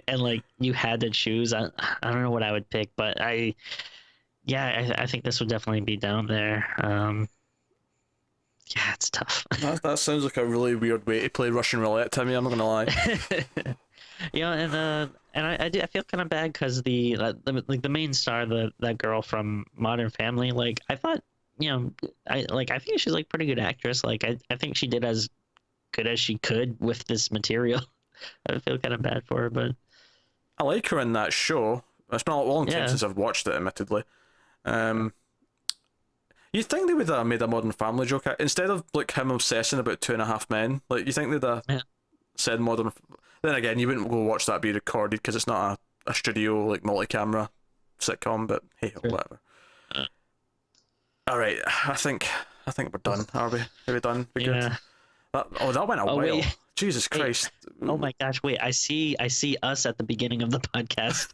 and like you had to choose. I don't know what I would pick, but I think this would definitely be down there. Yeah, it's tough. That sounds like a really weird way to play Russian roulette, Timmy. I'm not gonna lie. You know, and I feel kind of bad because like the main star, that girl from Modern Family, like I thought, you know, I think she's like pretty good actress. Like I think she did as good as she could with this material. I feel kind of bad for her, but I like her in that show. It's been a long time since I've watched it, admittedly. You'd think they would have made a Modern Family joke instead of like him obsessing about 2.5 Men. Like you think they'd have said Modern. Then again, you wouldn't go watch that be recorded because it's not a studio like multi-camera sitcom. But hey, whatever. All right, I think we're done. Are we? Are we done? We good? That went a while. Wait. Jesus Christ! Oh my gosh! Wait, I see us at the beginning of the podcast.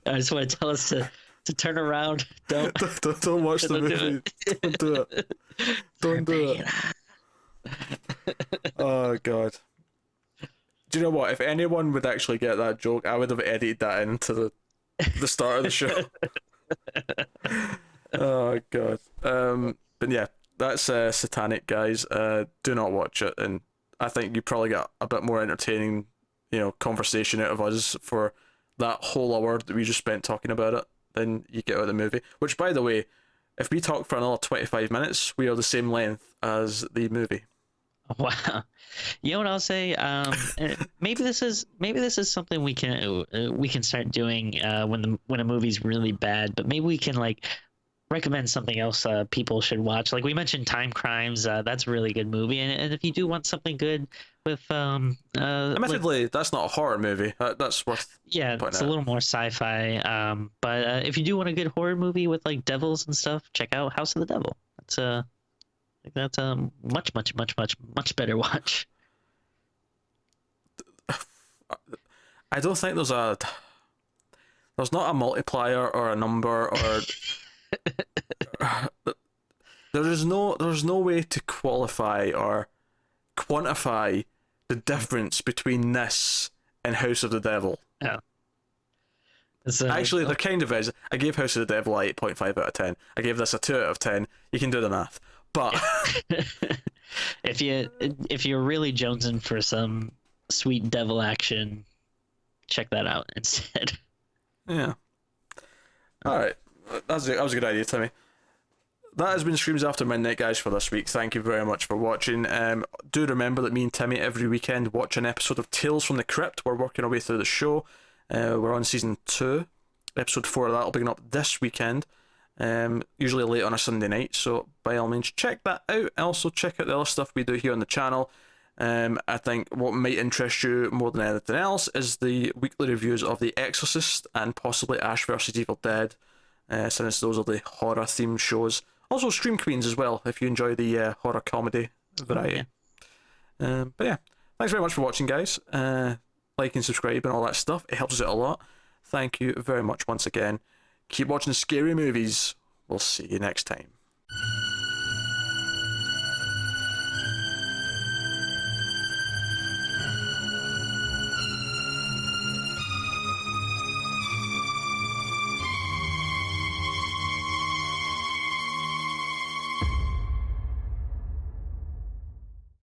I just want to tell us to turn around. Don't watch the movie. Don't do it. Don't do it. Oh God. Do you know what? If anyone would actually get that joke, I would have edited that into the start of the show. Oh God. But yeah, that's Satanic, guys. Do not watch it, and I think you probably got a bit more entertaining, you know, conversation out of us for that whole hour that we just spent talking about it than you get out of the movie. Which, by the way, if we talk for another 25 minutes, we are the same length as the movie. Wow. You know what I'll say? Maybe this is something we can start doing when a movie's really bad. But maybe we can like recommend something else people should watch. Like we mentioned, Time Crimes. That's a really good movie. And if you do want something good with admittedly, that's not a horror movie. That's worth it's a little more sci-fi. But if you do want a good horror movie with like devils and stuff, check out House of the Devil. That's a much better watch. I don't think there's not a multiplier or a number or there's no way to qualify or quantify the difference between this and House of the Devil. Yeah. Actually, there kind of is. I gave House of the Devil a 8.5 out of 10. I gave this a 2 out of 10. You can do the math. But if you're really jonesing for some sweet devil action, check that out instead. Yeah. All right. That was a good idea, Timmy. That has been Screams After Midnight, guys, for this week. Thank you very much for watching. Do remember that me and Timmy every weekend watch an episode of Tales from the Crypt. We're working our way through the show. We're on season 2. Episode 4 of that will begin up this weekend. Usually late on a Sunday night, so by all means check that out. Also check out the other stuff we do here on the channel. I think what might interest you more than anything else is the weekly reviews of The Exorcist and possibly Ash vs. Evil Dead, since those are the horror themed shows. Also Stream Queens as well, if you enjoy the horror comedy variety. But yeah, thanks very much for watching, guys. Like and subscribe and all that stuff. It helps us out a lot. Thank you very much once again. Keep watching scary movies. We'll see you next time.